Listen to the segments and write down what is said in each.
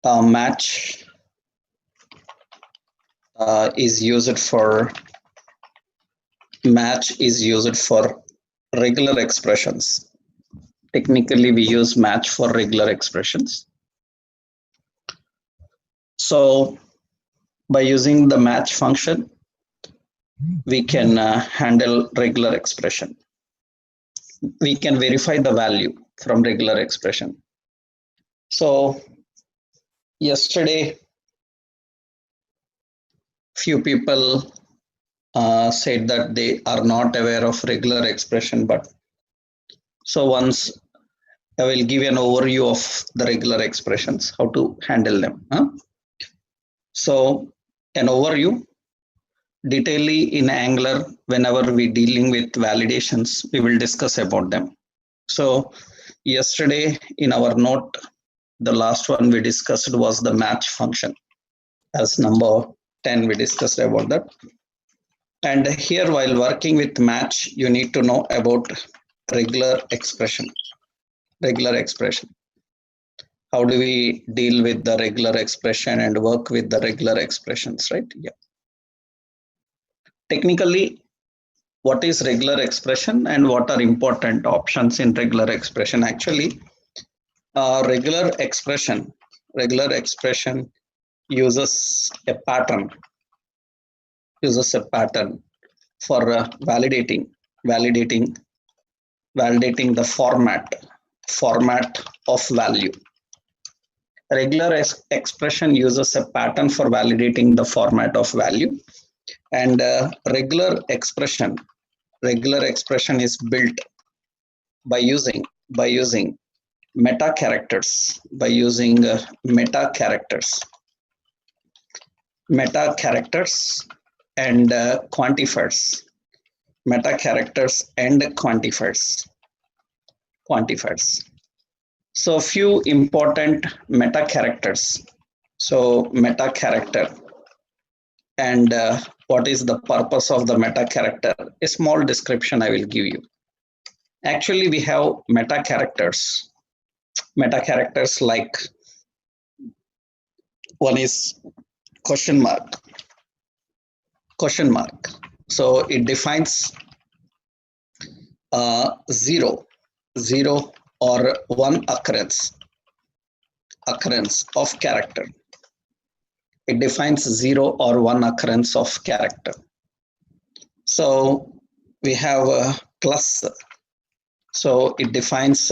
Match is used for regular expressions. Technically, we use match for regular expressions. So by using the match function, we can handle regular expression. We can verify the value from regular expression. So yesterday, few people said that they are not aware of regular expression, but so once I will give an overview of the regular expressions, how to handle them. So an overview, detailedly in Angular, whenever we dealing with validations, we will discuss about them. So yesterday in our note, the last one we discussed was the match function. As number 10, we discussed about that. And here, while working with match, you need to know about regular expression. How do we deal with the regular expression and work with the regular expressions, right? Yeah. Technically, what is regular expression and what are important options in regular expression? Actually, regular expression uses a pattern for validating the format of value. Regular expression uses a pattern for validating the format of value, and regular expression is built by using meta characters and quantifiers. So few important meta characters. So meta character, and what is the purpose of the meta character? A small description I will give you. Actually, we have meta characters like one is question mark. So it defines zero or one occurrence of character. It defines 0 or 1 occurrence of character. So we have a plus. So it defines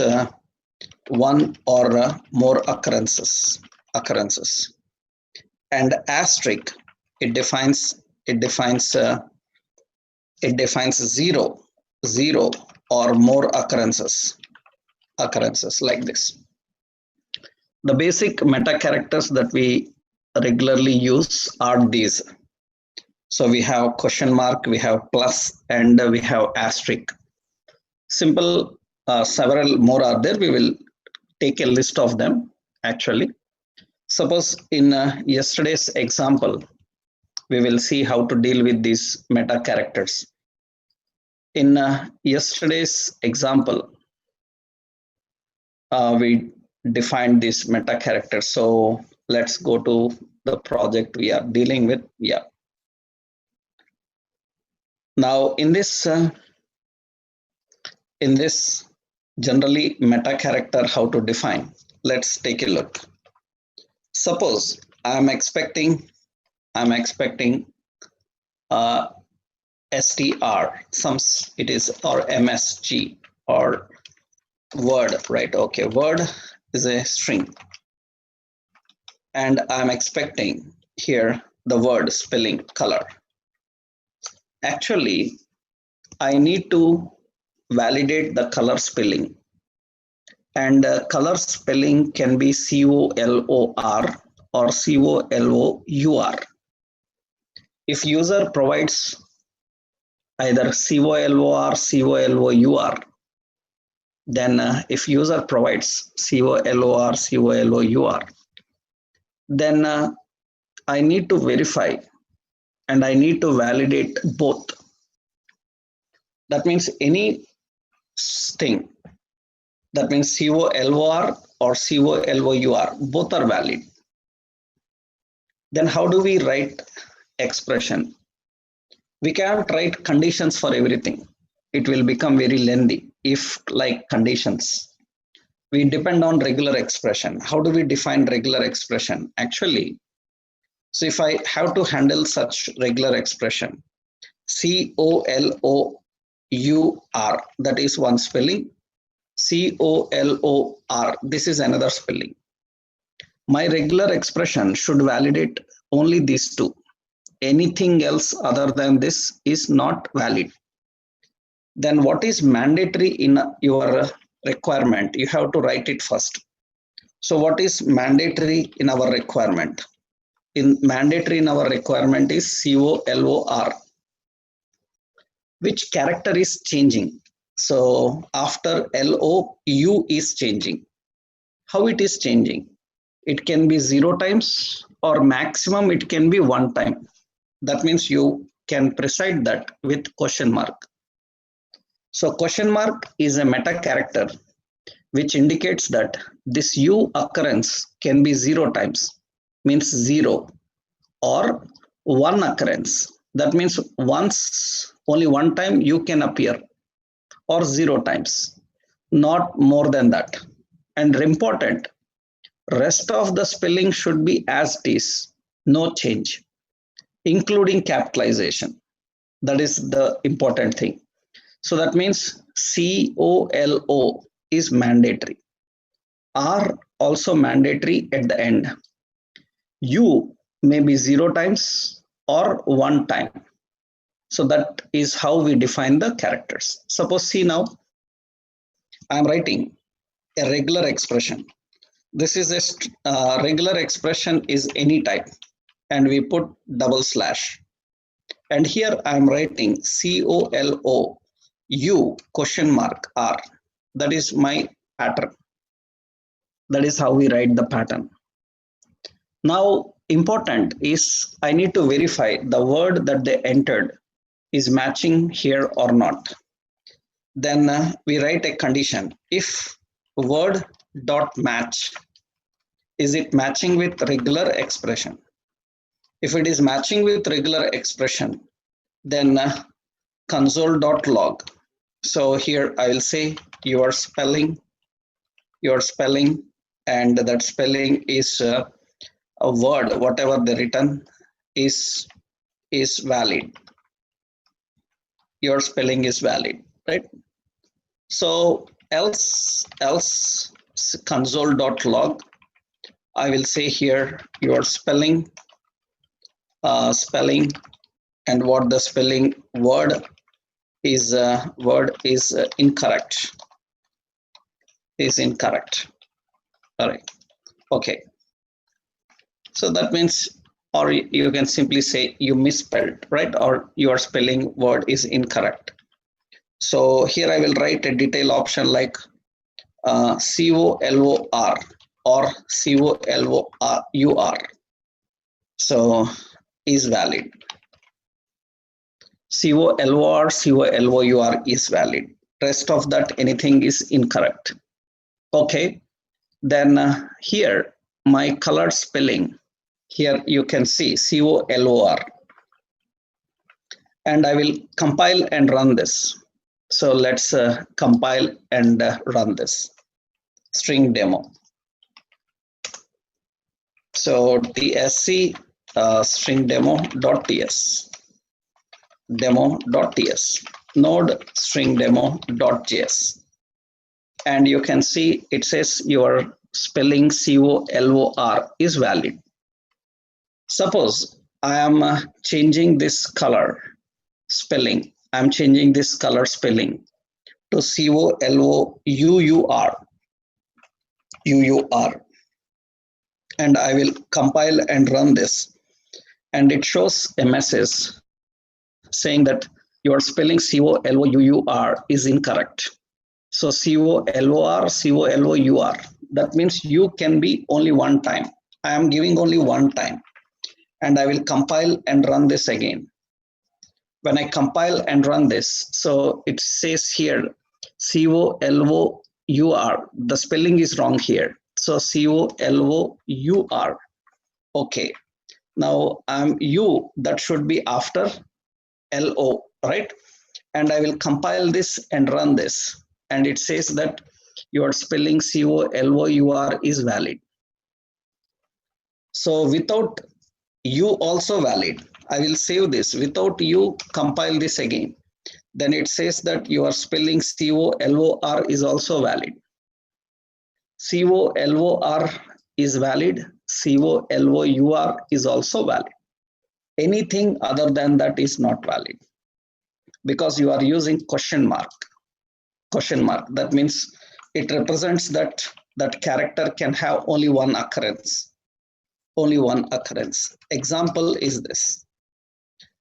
1 or more occurrences. And asterisk, it defines 0 or more occurrences like this. The basic meta characters that we regularly use are these. So we have question mark, we have plus, and we have asterisk. Simple, several more are there. We will take a list of them actually. Suppose in yesterday's example, we will see how to deal with these meta characters. In yesterday's example, we defined this meta character. So let's go to the project we are dealing with. Yeah. Now in this generally meta character, how to define? Let's take a look. Suppose I'm expecting str, some it is, or msg or word, right? Okay, word is a string, and I'm expecting here the word spelling color. Actually, I need to validate the color spelling, and color spelling can be COLOR or COLOUR. If user provides either COLOR, COLOUR, then if user provides COLOR, COLOUR, then I need to verify and I need to validate both. That means any string, that means COLOR or COLOUR, both are valid. Then how do we write expression? We can't write conditions for everything. It will become very lengthy if like conditions. We depend on regular expression. How do we define regular expression? Actually, so if I have to handle such regular expression, COLOUR, that is one spelling. COLOR, this is another spelling. My regular expression should validate only these two. Anything else other than this is not valid. Then what is mandatory in your requirement? You have to write it first. So what is mandatory in our requirement? Mandatory in our requirement is COLOR. Which character is changing? So after LOU is changing. How it is changing? It can be 0 times or maximum it can be 1 time. That means you can precise that with question mark. So question mark is a meta character which indicates that this U occurrence can be 0 times, means 0, or 1 occurrence. That means only one time you can appear, or 0 times, not more than that. And important, rest of the spelling should be as it is, no change, including capitalization. That is the important thing. So that means COLO is mandatory. R also mandatory at the end. U may be 0 times or 1 time. So that is how we define the characters. Suppose see now, I am writing a regular expression. This is a regular expression is any type, and we put double slash. And here I am writing COLOU question mark R. That is my pattern. That is how we write the pattern. Now important is I need to verify the word that they entered is matching here or not. Then we write a condition. If word dot match, is it matching with regular expression? If it is matching with regular expression, then console.log. So here I will say your spelling, and that spelling is a word, whatever they written is valid. Your spelling is valid, right? So else console.log, I will say here your spelling, and what the spelling word is incorrect. All right. Okay. So that means, or you can simply say you misspelled, right? Or your spelling word is incorrect. So here I will write a detail option like COLOR or COLOUR. So is valid. COLOR, COLOUR is valid. Rest of that anything is incorrect. Okay. Then here my colored spelling. Here you can see COLOR. And I will compile and run this. So let's compile and run this. String demo. So tsc string demo.ts, node string demo.js. And you can see it says your spelling COLOR is valid. Suppose I am changing this color spelling. I'm changing this color spelling to COLOUR. And I will compile and run this. And it shows a message saying that your spelling COLOUR is incorrect. So COLOR, that means you can be only one time. I am giving only one time. And I will compile and run this again. When I compile and run this, so it says here COLOUR, the spelling is wrong here. So COLOUR. Okay. Now I'm U, that should be after LO, right? And I will compile this and run this. And it says that your spelling COLOUR is valid. So without U also valid, I will save this. Without U, compile this again. Then it says that your spelling COLOR is also valid. COLOR is valid. COLOUR is also valid. Anything other than that is not valid because you are using question mark. Question mark. That means it represents that that character can have only one occurrence. Only one occurrence. Example is this.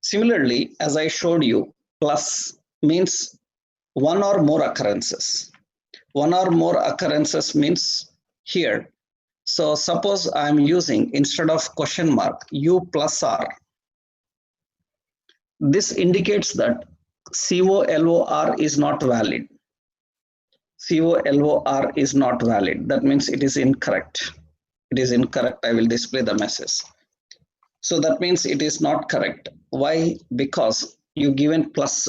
Similarly, as I showed you, plus means one or more occurrences. One or more occurrences means here. So suppose I'm using, instead of question mark, U plus R. This indicates that COLOR is not valid. COLOR is not valid. That means it is incorrect. It is incorrect. I will display the message. So that means it is not correct. Why? Because you given plus.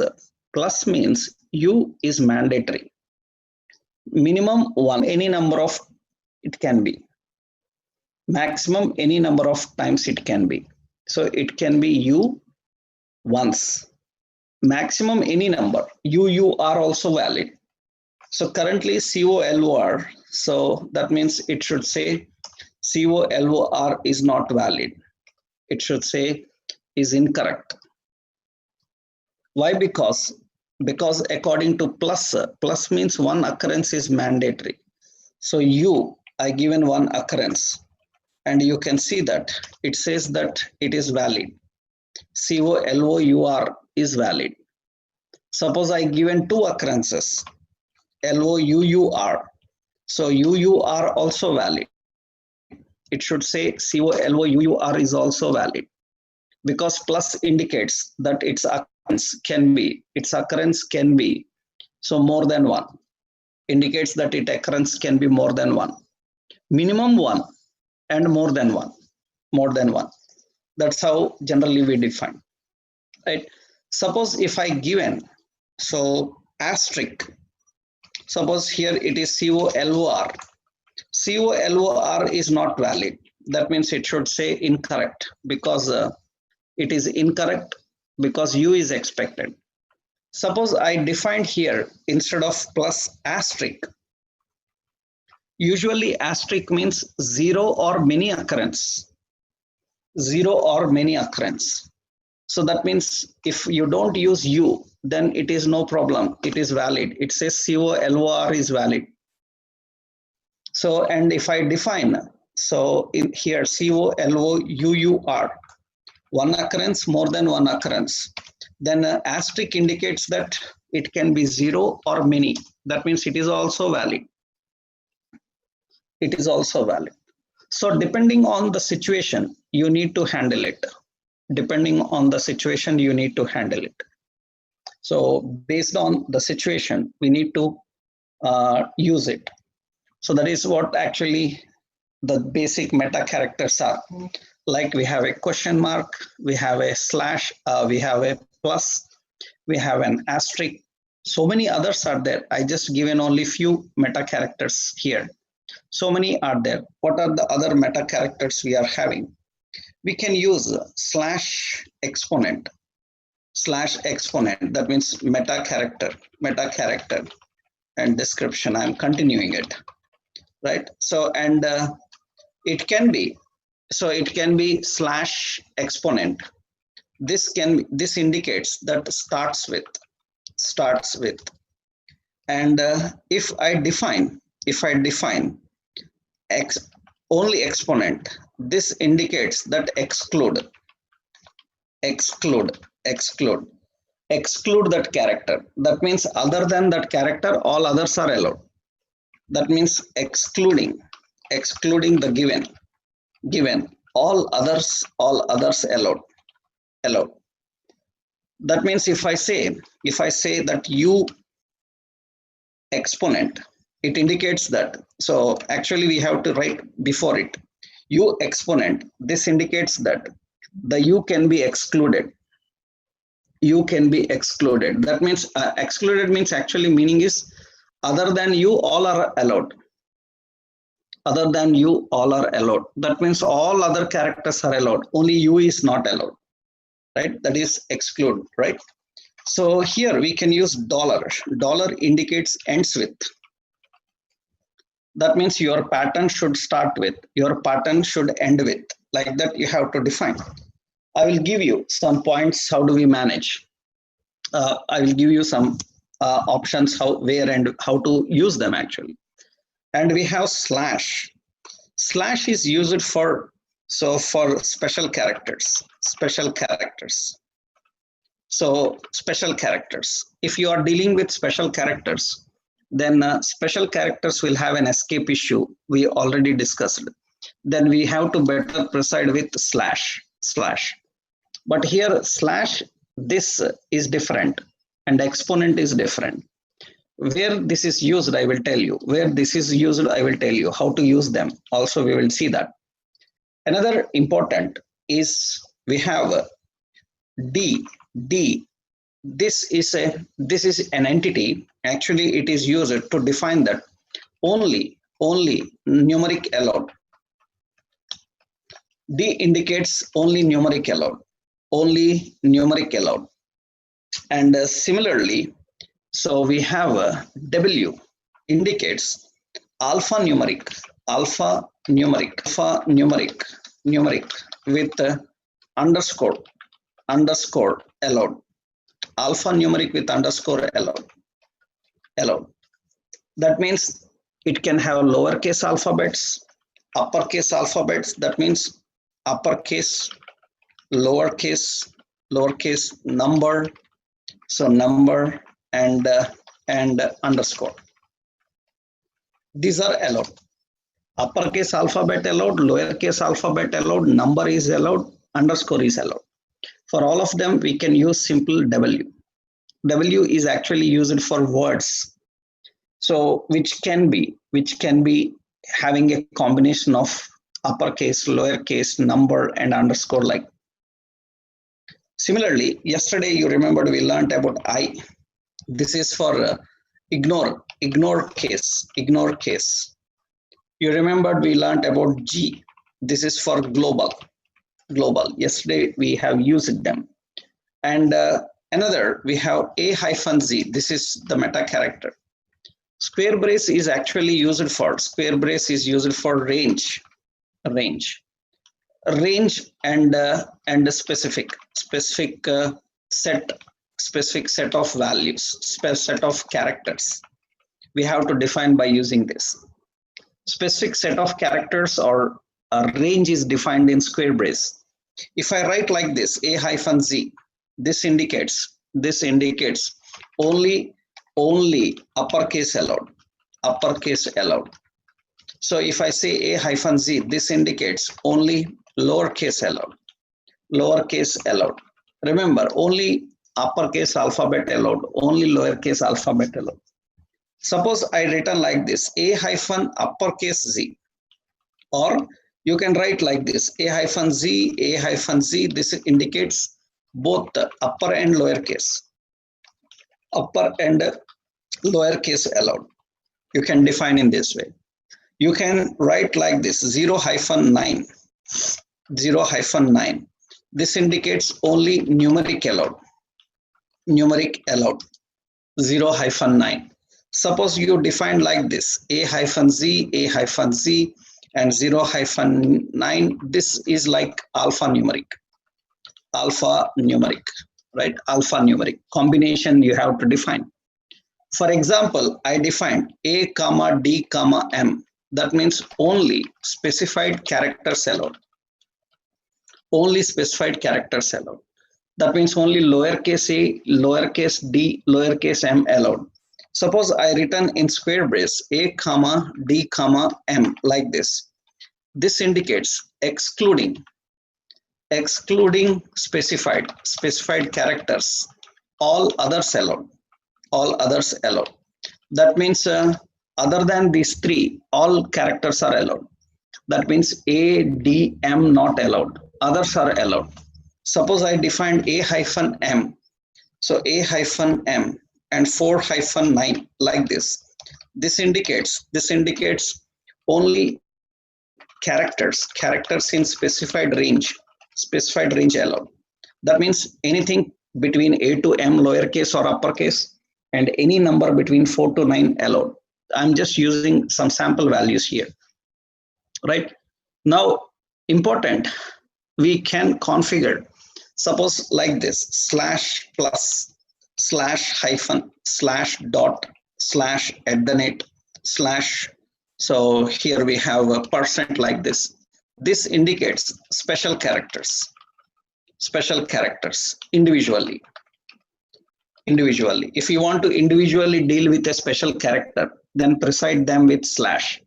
Plus means U is mandatory. Minimum one, any number of it can be. Maximum any number of times it can be. So it can be U once. Maximum any number. UUR also valid. So currently COLOR. So that means it should say COLOR is not valid. It should say is incorrect. Why? Because according to plus, plus means one occurrence is mandatory. So U, I given one occurrence, and you can see that it says that it is valid. COLOUR is valid. Suppose I given two occurrences, LOUUR. So UUR also valid. It should say COLOUR is also valid because plus indicates that its occurrence can be so more than one. Indicates that its occurrence can be more than one. Minimum one and more than one. More than one. That's how generally we define. Right? Suppose if I given so asterisk. Suppose here it is COLOR. COLOR is not valid. That means it should say incorrect because it is incorrect because U is expected. Suppose I defined here instead of plus asterisk. Usually asterisk means zero or many occurrence. Zero or many occurrence. So that means if you don't use U, then it is no problem. It is valid. It says COLOR is valid. So, and if I define, so in here COLOUR, one occurrence, more than one occurrence, then asterisk indicates that it can be zero or many. That means it is also valid. It is also valid. So depending on the situation, you need to handle it. Depending on the situation, you need to handle it. So based on the situation, we need to use it. So that is what actually the basic meta characters are. Like we have a question mark, we have a slash, we have a plus, we have an asterisk. So many others are there. I just given only few meta characters here. So many are there. What are the other meta characters we are having? We can use slash exponent. Slash exponent, that means meta character and description. I'm continuing it, right? So, and it can be slash exponent. This indicates that starts with, and if I define only exponent, this indicates that exclude that character. That means other than that character, all others are allowed. That means excluding the given all others allowed. That means if I say that U exponent, it indicates that. So actually we have to write before it U exponent. This indicates that the U can be excluded. U can be excluded. That means excluded means actually meaning is other than you all are allowed. Other than you all are allowed. That means all other characters are allowed. Only U is not allowed. Right? That is exclude. Right? So here we can use dollar. Dollar indicates ends with. That means your pattern should start with. Your pattern should end with. Like that you have to define. I will give you some points. How do we manage? I will give you some options how, where, and how to use them actually. And we have slash. Slash is used for for special characters. Special characters. So special characters. If you are dealing with special characters, then special characters will have an escape issue. We already discussed. Then we have to better preside with slash. But here slash, this is different and exponent is different. Where this is used, I will tell you. Where this is used, I will tell you how to use them. Also, we will see that. Another important is we have D. This is an entity. Actually, it is used to define that only numeric allowed. D indicates only numeric allowed. Only numeric allowed. And similarly, so we have W indicates alphanumeric with underscore allowed. Alphanumeric with underscore allowed. That means it can have lowercase alphabets, uppercase alphabets. That means uppercase, lowercase, number. So number and underscore. These are allowed. Uppercase alphabet allowed, lowercase alphabet allowed, number is allowed, underscore is allowed. For all of them, we can use simple W. W is actually used for words. So which can be having a combination of uppercase, lowercase, number, and underscore like. Similarly, yesterday you remembered we learned about I. This is for ignore case. You remembered we learned about G. This is for global. Yesterday we have used them. And another, we have A-Z. This is the meta character. Square brace is actually used for range and specific set of values, set of characters. We have to define by using this. Specific set of characters or a range is defined in square brace. If I write like this, A-Z, this indicates only uppercase allowed. So if I say A-Z, this indicates only lowercase allowed. Remember, only uppercase alphabet allowed, only lowercase alphabet allowed. Suppose I written like this, A-uppercase Z, or you can write like this, A-Z, this indicates both the upper and lowercase. Upper and lowercase allowed. You can define in this way. You can write like this, 0-9. This indicates only numeric allowed. 0-9. Suppose you define like this, A-Z, and 0-9. This is like alphanumeric, right? Alphanumeric combination you have to define. For example, I defined A, D, M. That means only specified characters allowed. That means only lowercase a, lowercase d, lowercase m allowed. Suppose I written in square brace A, D, M like this. This indicates excluding specified characters, all others allowed. That means other than these three, all characters are allowed. That means A, D, M not allowed. Others are allowed. Suppose I defined a hyphen m. So a hyphen m and 4 hyphen 9 like this. This indicates only characters in specified range allowed. That means anything between a to m lowercase or uppercase and any number between 4 to 9 allowed. I'm just using some sample values here, right? Now, important, we can configure, suppose like this, slash plus, slash hyphen, slash dot, slash @ slash. So here we have a percent like this. This indicates special characters individually. If you want to individually deal with a special character, then precede them with slash,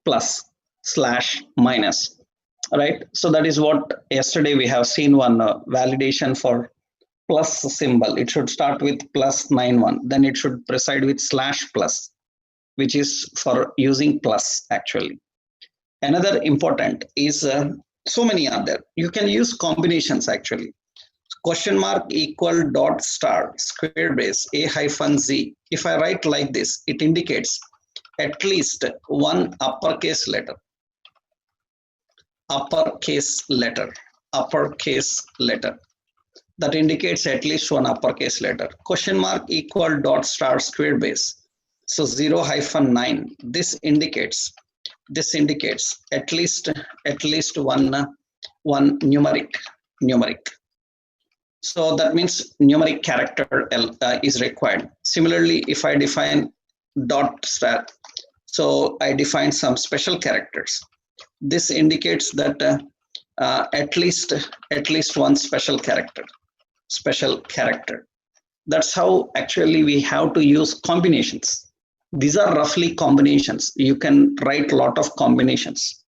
plus, slash, minus, right? So that is what yesterday we have seen one validation for plus symbol. It should start with plus 91, then it should precede with slash plus, which is for using plus actually. Another important is so many are there. You can use combinations actually. Question mark equal dot star square brace a hyphen z. If I write like this, it indicates at least one uppercase letter. That indicates at least one uppercase letter. Question mark equal dot star square base. So 0 hyphen 9. This indicates at least one numeric. So that means numeric character is required. Similarly, if I define dot star, so I define some special characters. This indicates that at least one special character. That's how actually we have to use combinations. These are roughly combinations. You can write a lot of combinations.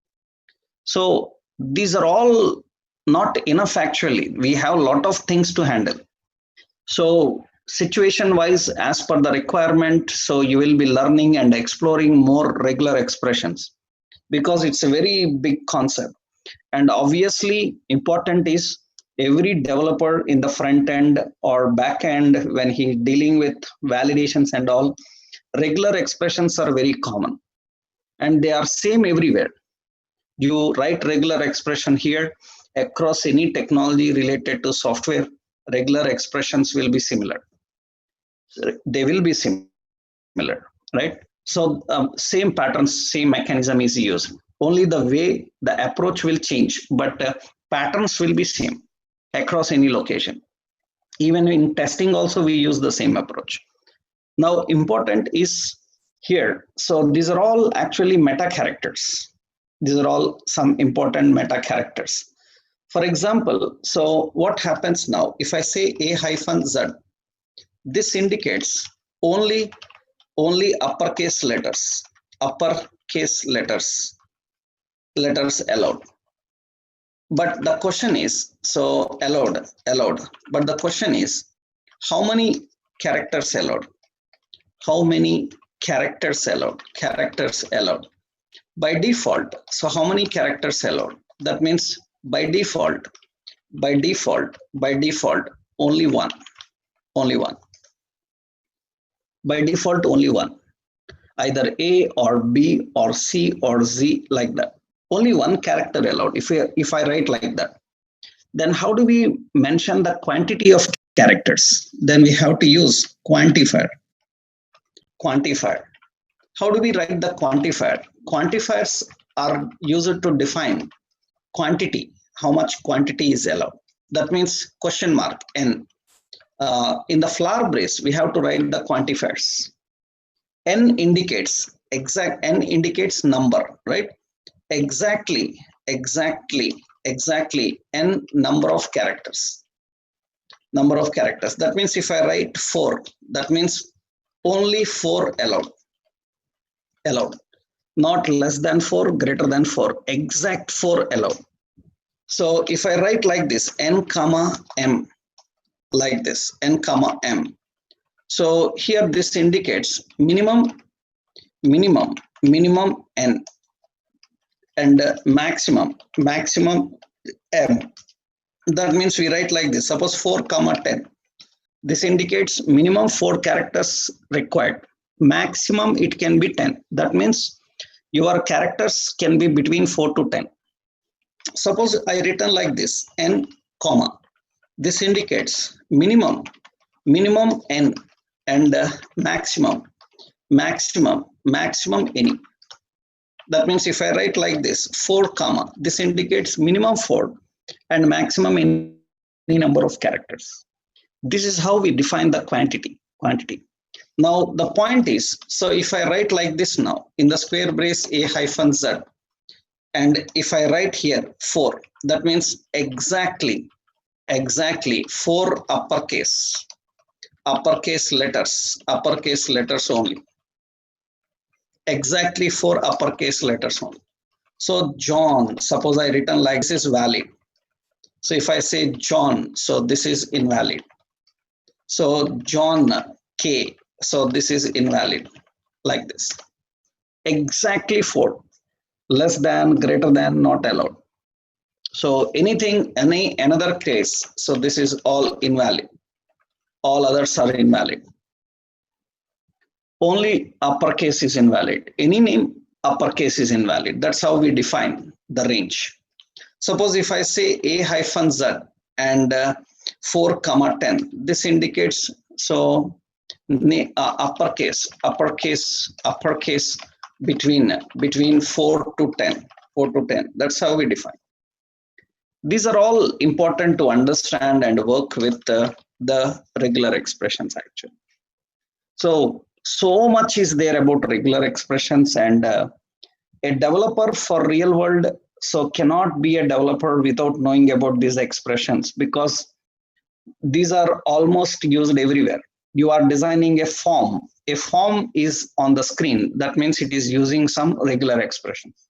So these are all not enough actually. We have a lot of things to handle. So situation wise, as per the requirement, so you will be learning and exploring more regular expressions, because it's a very big concept. And obviously important is every developer in the front end or back end, when he's dealing with validations and all, regular expressions are very common and they are same everywhere. You write regular expression here across any technology related to software, regular expressions will be similar. They will be similar, right? So same patterns, same mechanism is used. Only the way, the approach will change, but patterns will be same across any location. Even in testing also we use the same approach. Now important is here. So these are all actually meta characters. These are all some important meta characters. For example, so what happens now if I say a hyphen z? This indicates only uppercase letters allowed. But the question is, so allowed. But the question is, how many characters allowed? Characters allowed. By default, so how many characters allowed? That means by default, only one. By default, only one. Either A or B or C or Z, like that. Only one character allowed. If I write like that, then how do we mention the quantity of characters? Then we have to use quantifier. How do we write the quantifier? Quantifiers are used to define quantity, how much quantity is allowed. That means question mark n. In the flower brace, we have to write the quantifiers. N indicates number, right? Exactly n number of characters. That means if I write 4, that means only 4 allowed. Not less than 4, greater than 4, exact 4 allowed. So if I write like this, n comma m, like this, n comma m. So here this indicates minimum n and maximum m. That means we write like this. Suppose 4 comma 10. This indicates minimum 4 characters required. Maximum it can be 10. That means your characters can be between 4 to 10. Suppose I written like this, n comma. This indicates minimum n, and maximum any. That means if I write like this, 4 comma, this indicates minimum 4 and maximum any number of characters. This is how we define the quantity. Now the point is, so if I write like this now, in the square brace a hyphen z, and if I write here 4, that means exactly 4 uppercase letters only. Exactly 4 uppercase letters only. So John, suppose I written like this is valid. So if I say John, so this is invalid. So John K, so this is invalid, like this. Exactly 4, less than, greater than, not allowed. So anything, any another case, so this is all invalid. All others are invalid. Only uppercase is invalid. Any name uppercase is invalid. That's how we define the range. Suppose if I say a hyphen z and 4 comma 10, this indicates so uppercase between 4 to 10. That's how we define. These are all important to understand and work with the regular expressions actually. So much is there about regular expressions, and a developer for real world so cannot be a developer without knowing about these expressions, because these are almost used everywhere. You are designing a form is on the screen. That means it is using some regular expressions.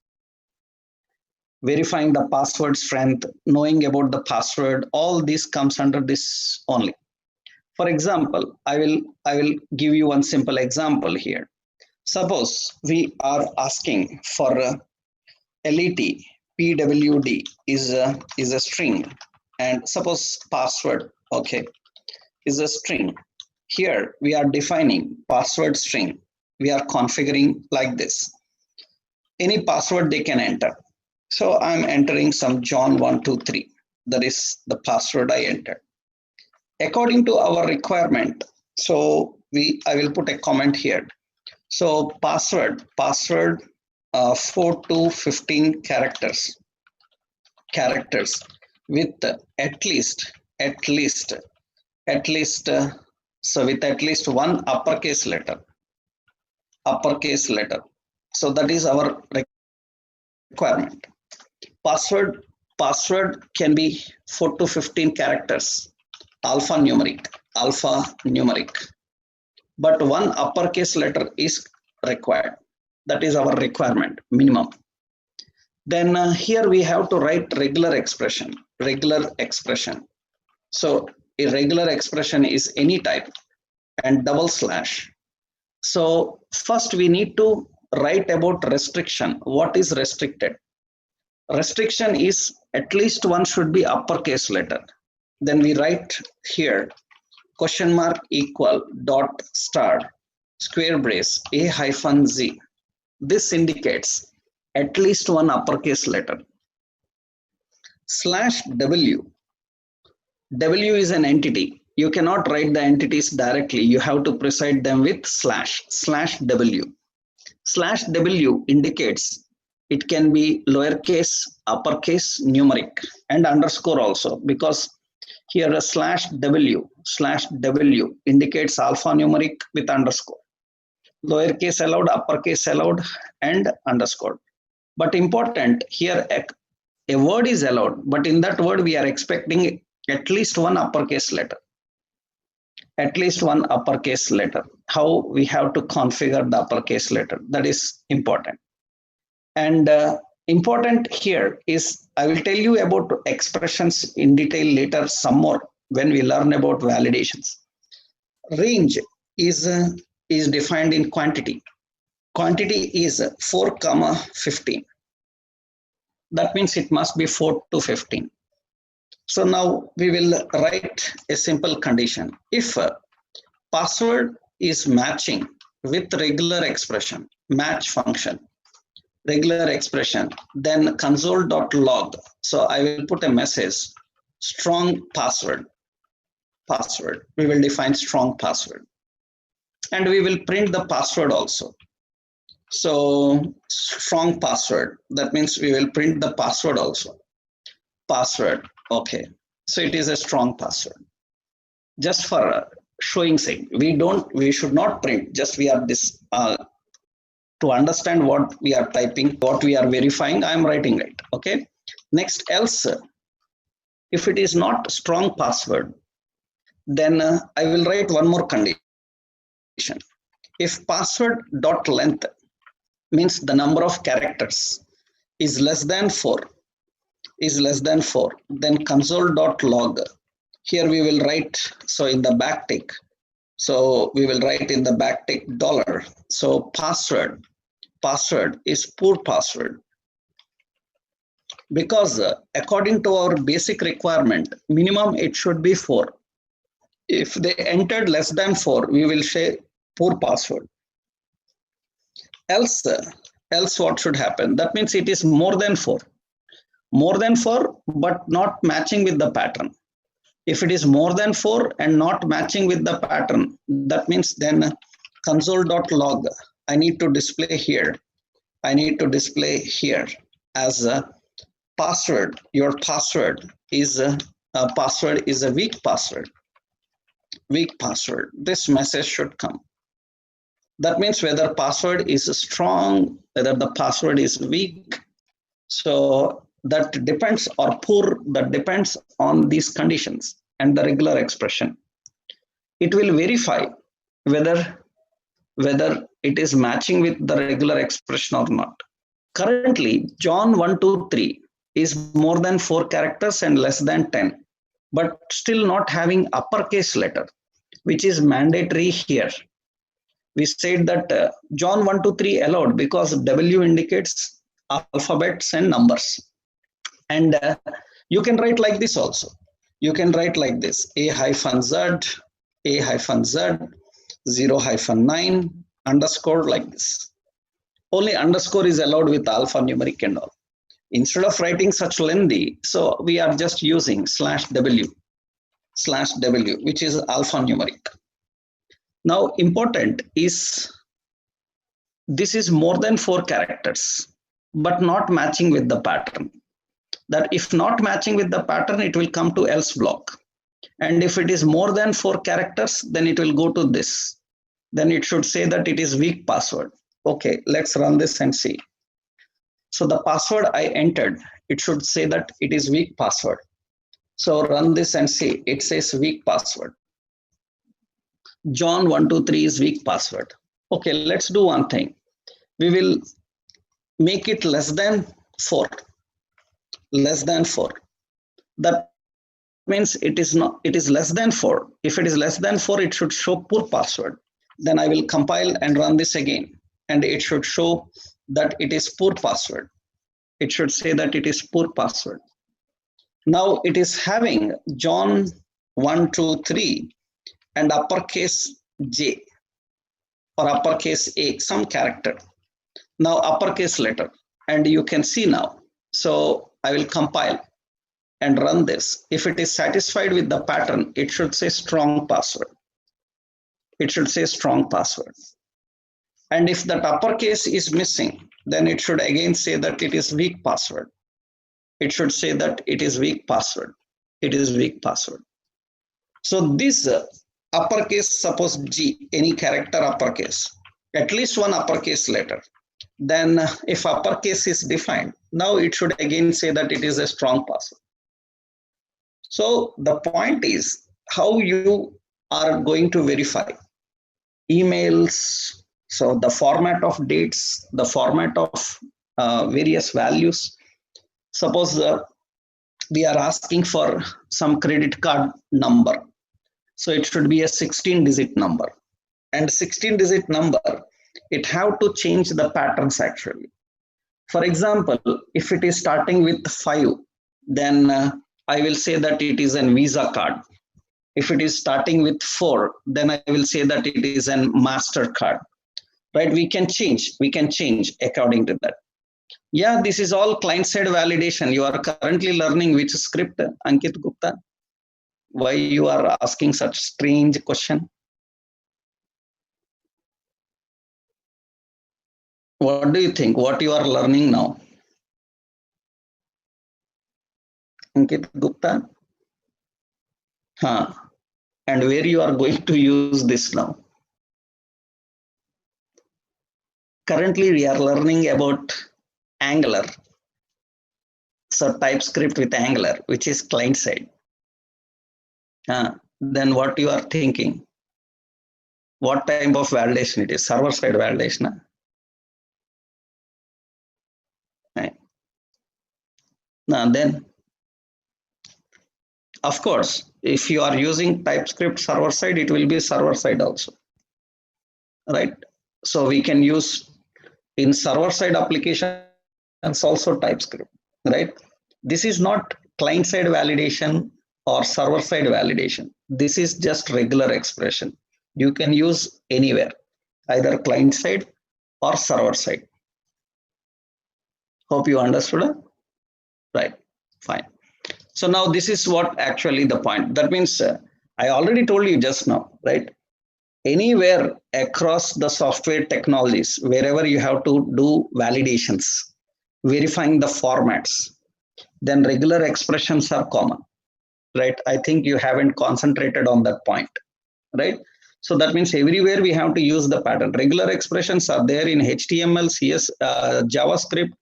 Verifying the password strength, knowing about the password, all this comes under this only. For example, I will give you one simple example here. Suppose we are asking for let pwd is a string, and suppose password, okay, is a string. Here we are defining password string. We are configuring like this. Any password they can enter. So I'm entering some John123. That is the password I entered. According to our requirement, so I will put a comment here. So password 4 to 15 characters with at least so with at least one uppercase letter. So that is our requirement. Password can be 4 to 15 characters, alphanumeric, but one uppercase letter is required. That is our requirement, minimum. Then here we have to write regular expression. So a regular expression is any type and double slash. So first we need to write about restriction. What is restricted? Restriction is at least one should be uppercase letter. Then we write here question mark equal dot star square brace a hyphen z. This indicates at least one uppercase letter. Slash w. W is an entity. You cannot write the entities directly. You have to precede them with slash w. Slash w indicates it can be lowercase, uppercase, numeric, and underscore also, because here a slash w indicates alphanumeric with underscore. Lowercase allowed, uppercase allowed, and underscore. But important here, a word is allowed, but in that word we are expecting at least one uppercase letter. How we have to configure the uppercase letter, that is important. And important here is, I will tell you about expressions in detail later some more when we learn about validations. Range is defined in quantity. Quantity is 4 comma 15. That means it must be 4 to 15. So now we will write a simple condition. If password is matching with regular expression, match function, regular expression, then console.log. So I will put a message, strong password, password. We will define strong password. And we will print the password also. So strong password, that means we will print the password also. Password, okay. So it is a strong password. Just for showing sake, we should not print, just we are this, to understand what we are typing, what we are verifying, I am writing it, okay. Next, else, if it is not strong password, then I will write one more condition. If password dot length means the number of characters is less than 4, then console.log. Here we will write, so in the backtick, so we will write in the backtick dollar. So password is poor password, because according to our basic requirement, minimum it should be 4. If they entered less than 4, we will say poor password. Else what should happen? That means it is more than 4, but not matching with the pattern. If it is more than 4 and not matching with the pattern, that means then console.log, I need to display here. As a password. Your password is a weak password. This message should come. That means whether password is strong, whether the password is weak. So that depends, or poor, that depends on these conditions and the regular expression. It will verify whether it is matching with the regular expression or not. Currently, John 123 is more than 4 characters and less than 10, but still not having uppercase letter, which is mandatory here. We said that John 123 allowed because W indicates alphabets and numbers. And you can write like this also. You can write like this, A-Z, 0-9, underscore, like this. Only underscore is allowed with alphanumeric and all. Instead of writing such lengthy, so we are just using /W, which is alphanumeric. Now important is, this is more than 4 characters, but not matching with the pattern. That if not matching with the pattern, it will come to else block. And if it is more than 4 characters, then it will go to this. Then it should say that it is weak password. Okay, let's run this and see. So the password I entered, it should say that it is weak password. So run this and see, it says weak password. John 123 is weak password. Okay, let's do one thing. We will make it less than 4. That means it is less than 4. If it is less than 4, it should show poor password. Then I will compile and run this again, and it should show that it is poor password. It should say that it is poor password. Now it is having John 123 and uppercase J or uppercase A, some character. Now uppercase letter, and you can see now. So I will compile and run this. If it is satisfied with the pattern, it should say strong password. And if that uppercase is missing, then it should again say that it is weak password. It should say that it is weak password. So this uppercase, suppose G, any character uppercase, at least one uppercase letter. Then if uppercase is defined, now it should again say that it is a strong password. So the point is how you are going to verify emails. So the format of dates, the format of various values. Suppose we are asking for some credit card number. So it should be a 16-digit number. And 16-digit number, it have to change the patterns actually. For example, if it is starting with 5, then I will say that it is an Visa card. If it is starting with 4, then I will say that it is an MasterCard, right? We can change according to that. Yeah, this is all client-side validation. You are currently learning which script, Ankit Gupta? Why you are asking such strange question? What do you think? What you are learning now? Ankit Gupta? Huh. And where you are going to use this now? Currently, we are learning about Angular. So TypeScript with Angular, which is client side. Then what you are thinking? What type of validation it is? Server side validation. Right. Now then, of course, if you are using TypeScript server side, it will be server side also, right? So we can use in server side applications also TypeScript, right? This is not client side validation or server side validation. This is just regular expression. You can use anywhere, either client side or server side. Hope you understood. Right, fine. So now this is what actually the point. That means I already told you just now, right? Anywhere across the software technologies, wherever you have to do validations, verifying the formats, then regular expressions are common, right? I think you haven't concentrated on that point, right? So that means everywhere we have to use the pattern. Regular expressions are there in HTML, CS, JavaScript,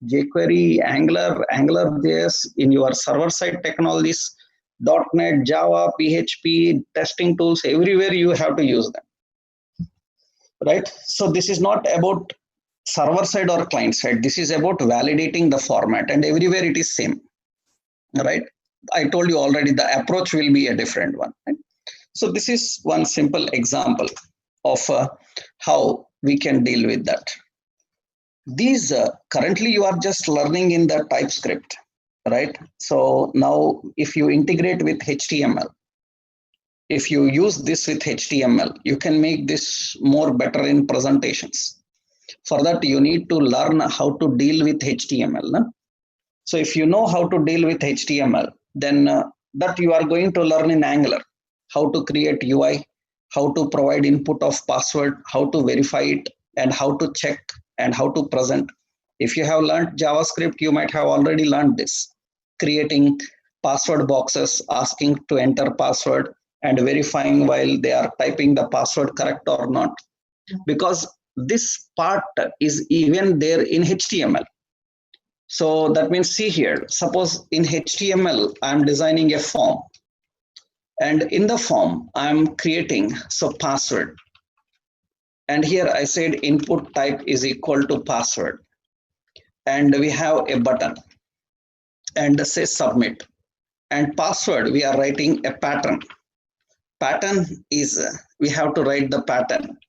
jQuery, Angular, AngularJS, in your server-side technologies, .NET, Java, PHP, testing tools, everywhere you have to use them, right? So this is not about server side or client side. This is about validating the format, and everywhere it is same, right? I told you already the approach will be a different one. Right? So this is one simple example of how we can deal with that. These currently you are just learning in the TypeScript, right? So now if you integrate with HTML, if you use this with HTML, you can make this more better in presentations. For that, you need to learn how to deal with HTML. No? So if you know how to deal with HTML, then that you are going to learn in Angular, how to create UI, how to provide input of password, how to verify it, and how to check and how to present. If you have learned JavaScript, you might have already learned this, creating password boxes, asking to enter password and verifying while they are typing the password correct or not. Because this part is even there in HTML. So that means, see here, suppose in HTML, I'm designing a form. And in the form, I'm creating, so password. And here I said input type is equal to password. And we have a button and say submit. And password, we are writing a pattern. Pattern is, we have to write the pattern.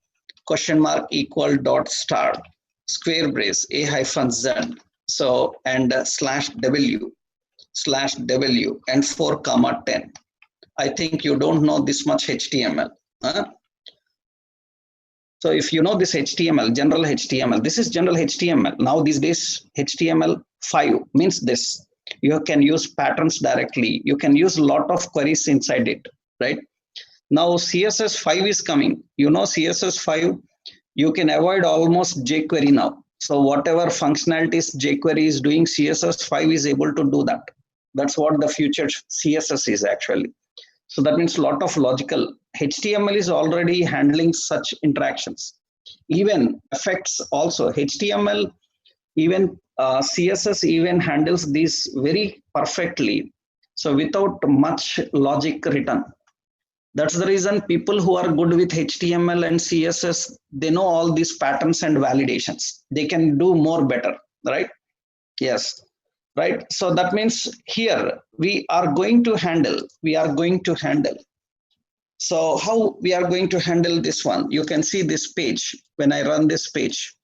Question mark equal dot star, square brace, a hyphen z. So, and /w and 4,10. I think you don't know this much HTML. Huh? So if you know this HTML, general HTML, this is general HTML. Now these days, HTML5 means this. You can use patterns directly. You can use a lot of queries inside it, right? Now CSS5 is coming. You know CSS5, you can avoid almost jQuery now. So whatever functionalities jQuery is doing, CSS5 is able to do that. That's what the future CSS is actually. So that means a lot of logical. HTML is already handling such interactions. Even effects also. HTML, even CSS even handles these very perfectly. So without much logic written. That's the reason people who are good with HTML and CSS, they know all these patterns and validations. They can do more better, right? Yes, right. So that means here we are going to handle. So how we are going to handle this one? You can see this page when I run this page.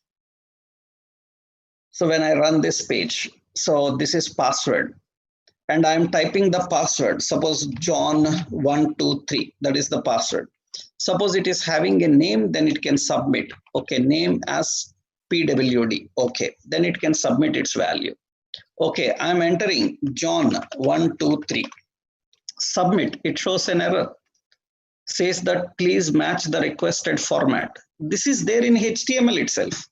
So when I run this page, so this is password. and I'm typing the password. Suppose John123, that is the password. Suppose it is having a name, then it can submit. Okay, name as PWD. Okay, then it can submit its value. Okay, I'm entering John123. Submit. It shows an error. Says that please match the requested format. This is there in HTML itself,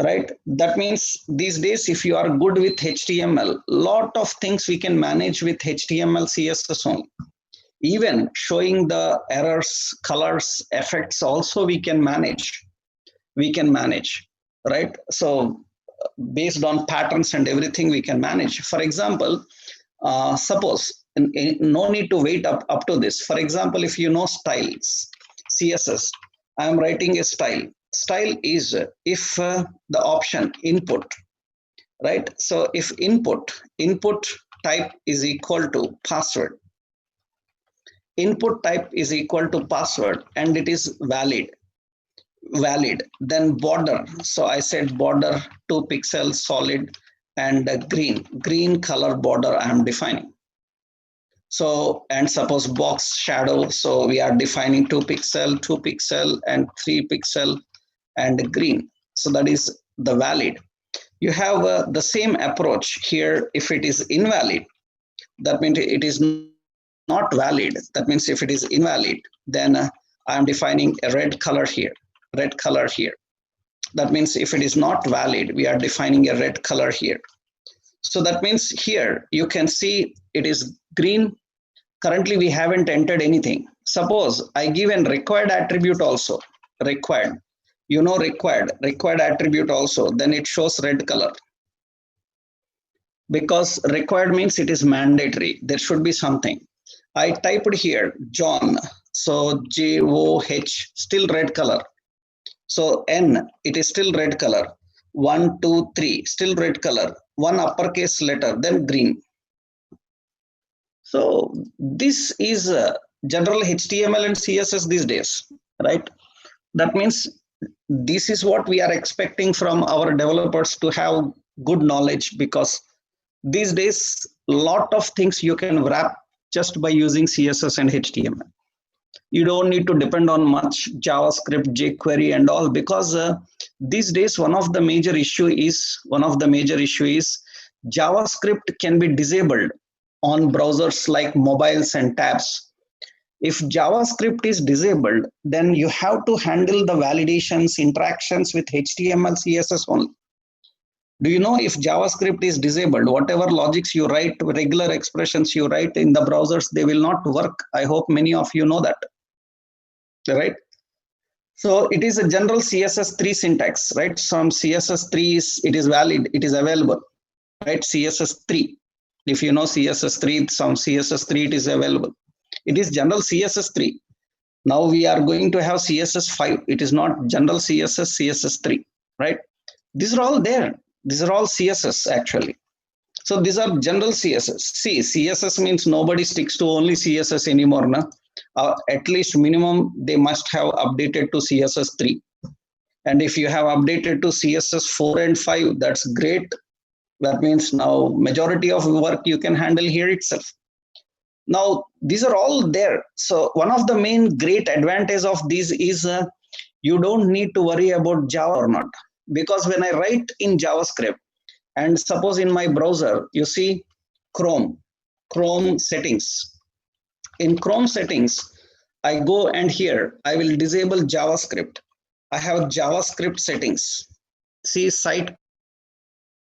right? That means these days, if you are good with HTML, lot of things we can manage with HTML, CSS only. Even showing the errors, colors, effects also we can manage. We can manage, right? So based on patterns and everything we can manage. For example, suppose no need to wait up to this. For example, if you know styles, CSS, I am writing a style. Style is if the option input, right? So if input type is equal to password, input type is equal to password, and it is valid, then border. So I said border 2 pixels solid and green color border I am defining. So, and suppose box shadow, so we are defining 2 pixel and 3 pixel and green. So that is the valid. You have the same approach here. If it is invalid, that means it is not valid. That means if it is invalid, then I am defining a red color here. That means if it is not valid, we are defining a red color here. So that means here you can see it is green. Currently we haven't entered anything. Suppose I give an required attribute also, required, required attribute also, then it shows red color. Because required means it is mandatory. There should be something. I typed here John, so JOH, still red color. So N, it is still red color. 1, 2, 3, still red color. One uppercase letter, then green. So this is general HTML and CSS these days, right? That means this is what we are expecting from our developers to have good knowledge, because these days lot of things you can wrap just by using CSS and HTML. You don't need to depend on much JavaScript, jQuery and all, because these days one of the major issue is JavaScript can be disabled on browsers like mobiles and tabs. If JavaScript is disabled, then you have to handle the validations, interactions with HTML, CSS only. Do you know if JavaScript is disabled, whatever logics you write, regular expressions you write in the browsers, they will not work. I hope many of you know that, right? So it is a general CSS3 syntax, right? Some CSS3 it is valid, it is available, right? CSS3. If you know CSS3, some CSS3 it is available. It is general CSS3. Now we are going to have CSS5. It is not general CSS, CSS3, right? These are all there. These are all CSS actually. So these are general CSS. See, CSS means nobody sticks to only CSS anymore. Na? At least minimum they must have updated to CSS3. And if you have updated to CSS4 and 5, that's great. That means now majority of work you can handle here itself. Now these are all there. So one of the main great advantage of these is you don't need to worry about Java or not. Because when I write in JavaScript, and suppose in my browser, you see Chrome settings. In Chrome settings, I go and here, I will disable JavaScript. I have JavaScript settings. See site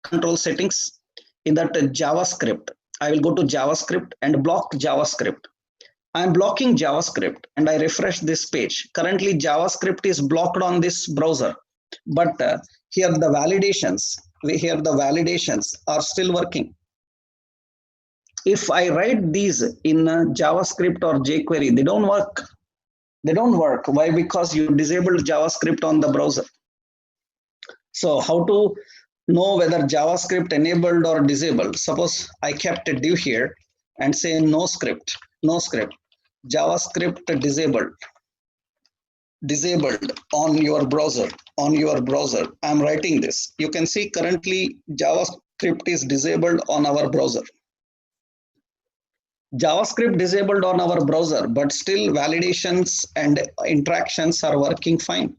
control settings. In that JavaScript, I will go to JavaScript and block JavaScript. I'm blocking JavaScript and I refresh this page. Currently JavaScript is blocked on this browser, but here the validations are still working. If I write these in JavaScript or jQuery, they don't work. Why? Because you disabled JavaScript on the browser. So how to know whether JavaScript enabled or disabled? Suppose I kept a div here and say no script, JavaScript disabled on your browser. I'm writing this. You can see currently JavaScript is disabled on our browser. JavaScript disabled on our browser, but still validations and interactions are working fine.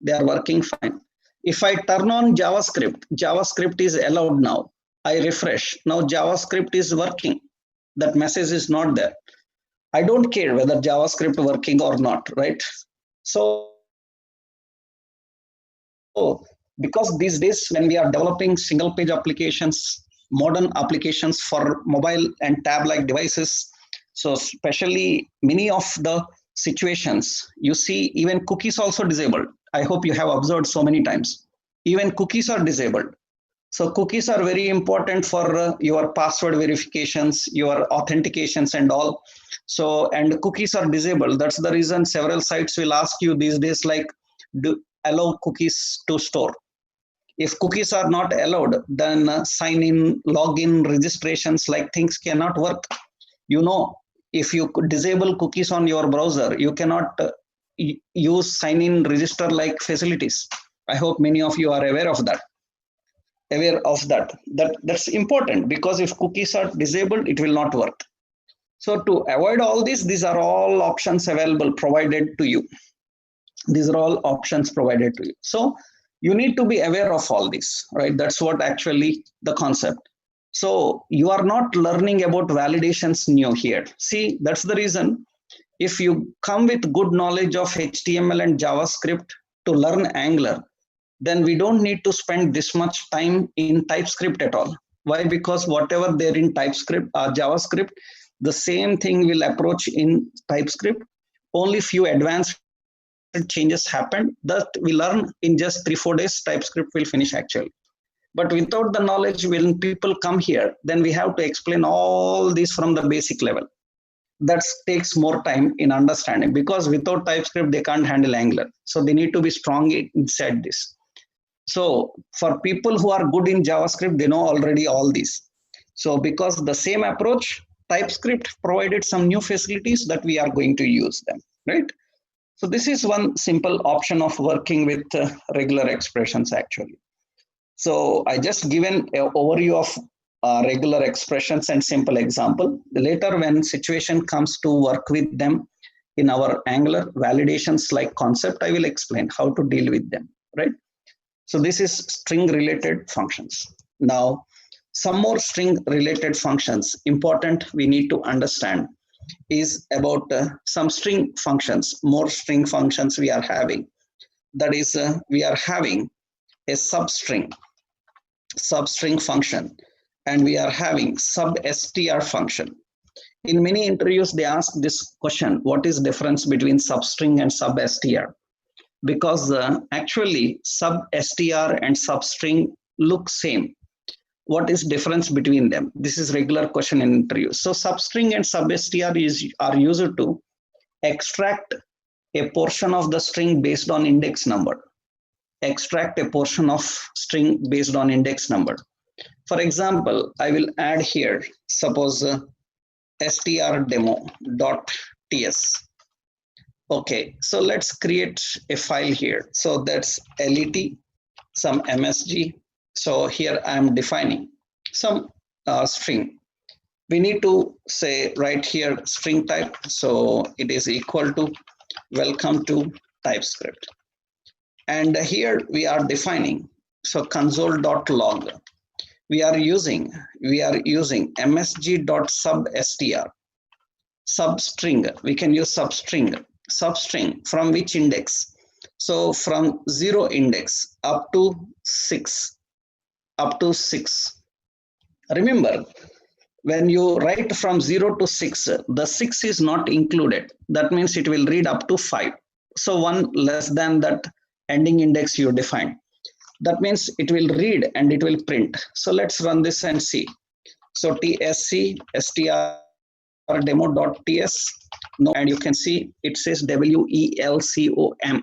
They are working fine. If I turn on JavaScript, JavaScript is allowed now. I refresh. Now JavaScript is working. That message is not there. I don't care whether JavaScript working or not, right? So because these days when we are developing single page applications, modern applications for mobile and tab like devices, so especially many of the situations you see even cookies also disabled. I hope you have observed so many times even cookies are disabled. So cookies are very important for your password verifications, your authentications and all. So, and cookies are disabled. That's the reason several sites will ask you these days like, do allow cookies to store. If cookies are not allowed, then sign in, login, registrations like things cannot work. You know, if you disable cookies on your browser, you cannot use sign in, register like facilities. I hope many of you are aware of that. That's important because if cookies are disabled, it will not work. So to avoid all this, these are all options available provided to you. These are all options provided to you. So you need to be aware of all this, right? That's what actually the concept. So you are not learning about validations new here. See, that's the reason if you come with good knowledge of HTML and JavaScript to learn Angular, then we don't need to spend this much time in TypeScript at all. Why? Because whatever there in TypeScript or JavaScript, the same thing will approach in TypeScript. Only few advanced changes happen that we learn in just 3-4 days. TypeScript will finish actually. But without the knowledge, when people come here, then we have to explain all this from the basic level. That takes more time in understanding because without TypeScript, they can't handle Angular. So they need to be strong inside this. So for people who are good in JavaScript, they know already all these. So because the same approach, TypeScript provided some new facilities that we are going to use them, right? So this is one simple option of working with regular expressions actually. So I just given an overview of regular expressions and simple example. Later when situation comes to work with them in our Angular validations like concept, I will explain how to deal with them, right? So this is string related functions. Now, some more string related functions important we need to understand is about some string functions, more string functions we are having. That is, we are having a substring function, and we are having substr function. In many interviews, they ask this question, what is difference between substring and substr? Because actually substr and substring look same. What is difference between them? This is regular question in interviews. So substring and substr are used to extract a portion of the string based on index number. Extract a portion of string based on index number. For example, I will add here, suppose strdemo.ts. Okay, so let's create a file here. So that's let some msg. So here I am defining some string. We need to say right here string type. So it is equal to welcome to TypeScript. And here we are defining. So console.log. We are using msg.substr. Substring. We can use substring. Substring from which index? So from 0 index up to 6. Remember, when you write from 0 to 6, the 6 is not included. That means it will read up to 5. So one less than that ending index you define. That means it will read and it will print. So let's run this and see. So tsc strdemo.ts. No, and you can see it says welcom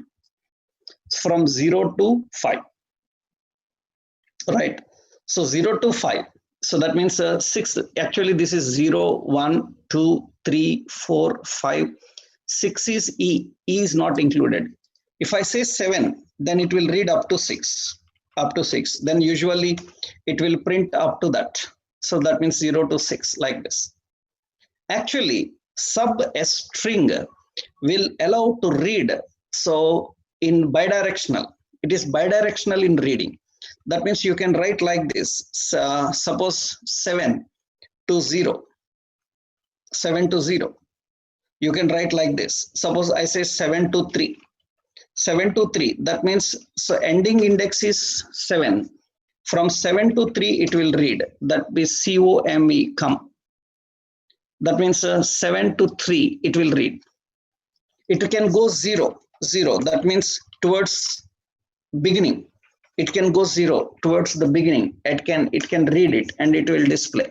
from 0 to 5. Right. So 0 to 5. So that means 6. Actually, this is 0, 1, 2, 3, 4, 5. 6 is E. E is not included. If I say 7, then it will read up to 6. Up to 6. Then usually it will print up to that. So that means 0 to 6 like this. Actually, sub-string will allow to read. So in bidirectional, it is bidirectional in reading. That means you can write like this. Suppose 7 to 0. 7 to 0. You can write like this. Suppose I say 7 to 3. 7 to 3. That means so ending index is 7. From 7 to 3 it will read. That is COME, come. That means 7 to 3 it will read. It can go 0. That means towards beginning. It can go 0 towards the beginning. It can read it and it will display.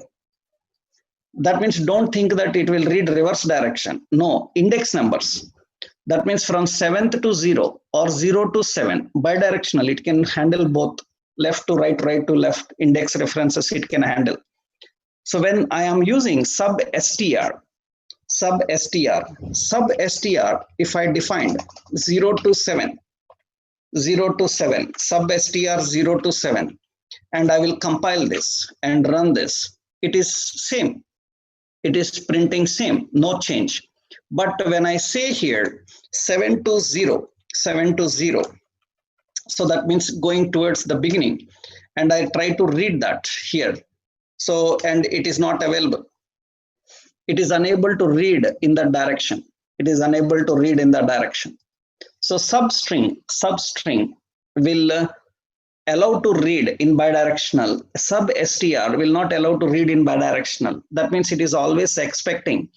That means don't think that it will read reverse direction. No, index numbers. That means from 7th to 0 or 0 to 7, bidirectional, it can handle both left to right, right to left, index references it can handle. So when I am using sub-str, if I defined 0 to 7, sub-str 0 to 7, and I will compile this and run this, it is same. It is printing same, no change. But when I say here 7 to 0, so that means going towards the beginning, and I try to read that here. So, and it is not available. It is unable to read in that direction. It is unable to read in that direction. So substring will allow to read in bidirectional. Sub-str will not allow to read in bidirectional. That means it is always expecting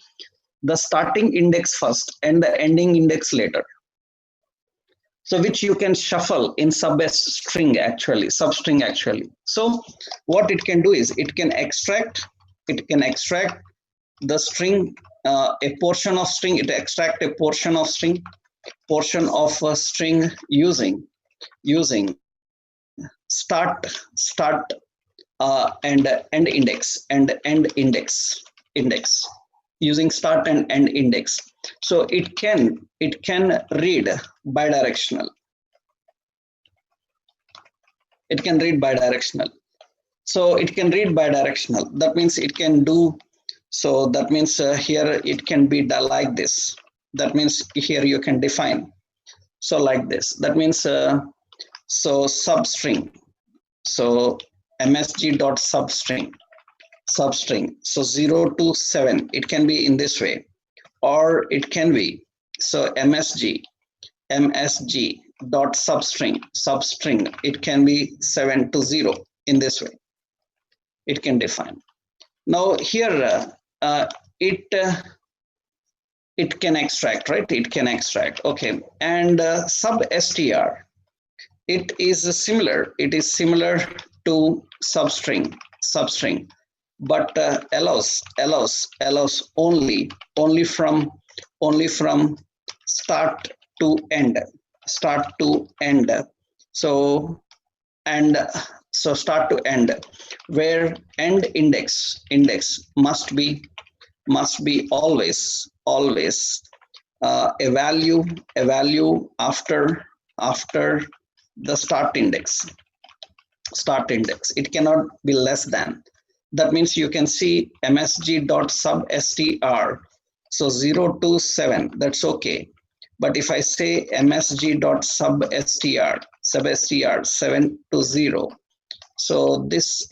the starting index first and the ending index later. So which you can shuffle in substring actually. So what it can do is it can extract the string, a portion of string. It extract a portion of a string using start and end index using start and end index. So it can read bidirectional. So it can read bidirectional. That means it can do. So that means here it can be like this. That means here you can define. So like this. That means so substring. So msg.substring. So 0 to 7. It can be in this way, or it can be so msg dot substring. It can be 7 to 0 in this way. It can define. Now here it can extract, right? It can extract. Okay, and sub-str. It is similar. It is similar to substring, but allows only from start to end. So start to end, where end index must be always a value after the start index. It cannot be less than. That means you can see msg.substr. So 0 to 7, that's okay. But if I say msg.substr 7 to 0, so this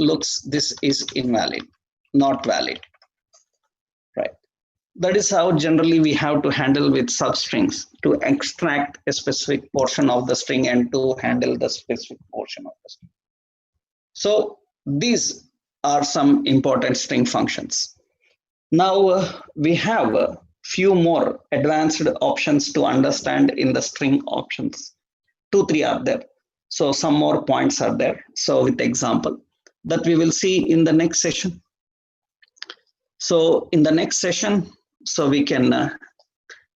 is invalid, not valid, right? That is how generally we have to handle with substrings, to extract a specific portion of the string and to handle the specific portion of the string. So these are some important string functions. Now we have a few more advanced options to understand in the string options. 2-3 are there. So some more points are there. So with example that we will see in the next session. So in the next session, so we can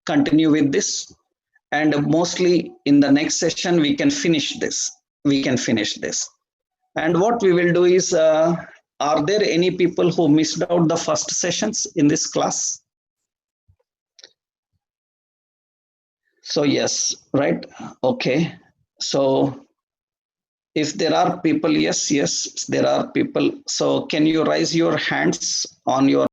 continue with this, and mostly in the next session we can finish this. And what we will do is, are there any people who missed out the first sessions in this class? So yes, right? Okay. So if there are people, yes, there are people. So can you raise your hands on your